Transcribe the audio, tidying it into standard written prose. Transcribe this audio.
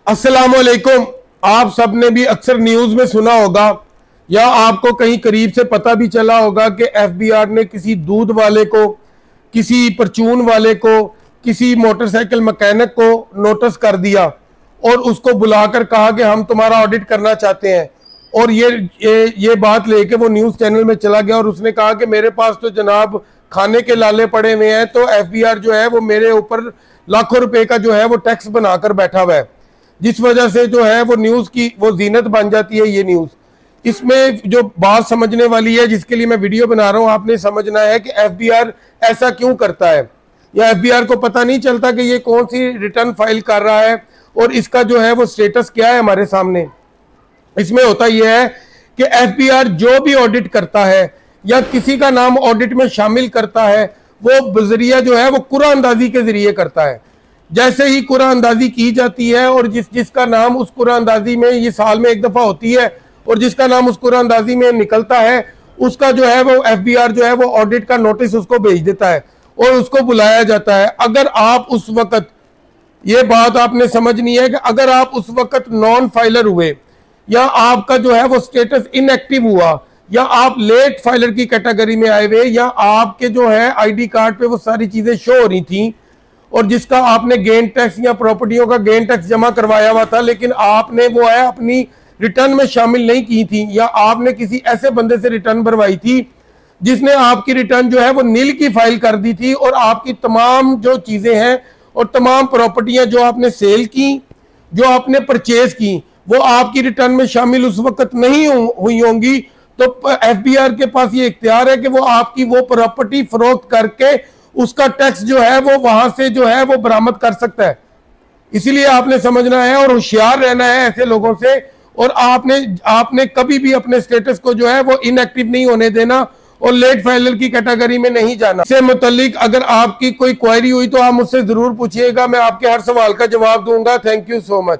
अस्सलामुअलैकुम। आप सबने भी अक्सर न्यूज में सुना होगा या आपको कहीं करीब से पता भी चला होगा कि एफबीआर ने किसी दूध वाले को, किसी परचून वाले को, किसी मोटरसाइकिल मैकेनिक को नोटिस कर दिया और उसको बुलाकर कहा कि हम तुम्हारा ऑडिट करना चाहते हैं। और ये बात लेके वो न्यूज चैनल में चला गया और उसने कहा कि मेरे पास तो जनाब खाने के लाले पड़े हुए हैं, तो एफबीआर जो है वो मेरे ऊपर लाखों रुपए का जो है वो टैक्स बनाकर बैठा हुआ है, जिस वजह से जो है वो न्यूज की वो जीनत बन जाती है ये न्यूज। इसमें जो बात समझने वाली है, जिसके लिए मैं वीडियो बना रहा हूं, आपने समझना है कि एफबीआर ऐसा क्यों करता है, या एफबीआर को पता नहीं चलता कि ये कौन सी रिटर्न फाइल कर रहा है और इसका जो है वो स्टेटस क्या है हमारे सामने। इसमें होता यह है कि एफबीआर जो भी ऑडिट करता है या किसी का नाम ऑडिट में शामिल करता है, वो बजरिया जो है वो कुरान अंदाजी के जरिए करता है। जैसे ही कुरान अंदाजी की जाती है और जिसका नाम उस कुरान अंदाजी में, ये साल में एक दफा होती है, और जिसका नाम उस कुरान अंदाजी में निकलता है उसका जो है वो एफबीआर जो है वो ऑडिट का नोटिस उसको भेज देता है और उसको बुलाया जाता है। अगर आप उस वक्त, ये बात आपने समझनी है कि अगर आप उस वक्त नॉन फाइलर हुए या आपका जो है वो स्टेटस इनएक्टिव हुआ या आप लेट फाइलर की कैटेगरी में आए हुए या आपके जो है आईडी कार्ड पे वो सारी चीजें शो हो रही थी और जिसका आपने गेन टैक्स या प्रॉपर्टियों का गेन टैक्स जमा करवाया हुआ था, लेकिन आपने वो है अपनी रिटर्न में शामिल नहीं की थी, या आपने किसी ऐसे बंदे से रिटर्न भरवाई थी जिसने आपकी रिटर्न जो है वो नील की फाइल कर दी थी और आपकी तमाम जो चीजें हैं और तमाम प्रॉपर्टियां जो आपने सेल की, जो आपने परचेज की, वो आपकी रिटर्न में शामिल उस वक्त नहीं हुई होंगी, तो एफबीआर के पास ये इख्तियार है कि वो आपकी वो प्रॉपर्टी फरोख्त करके उसका टैक्स जो है वो वहां से जो है वो बरामद कर सकता है। इसीलिए आपने समझना है और होशियार रहना है ऐसे लोगों से, और आपने कभी भी अपने स्टेटस को जो है वो इनएक्टिव नहीं होने देना और लेट फाइलर की कैटेगरी में नहीं जाना। इससे मुतालिक अगर आपकी कोई क्वेरी हुई तो आप मुझसे जरूर पूछिएगा, मैं आपके हर सवाल का जवाब दूंगा। Thank you so much.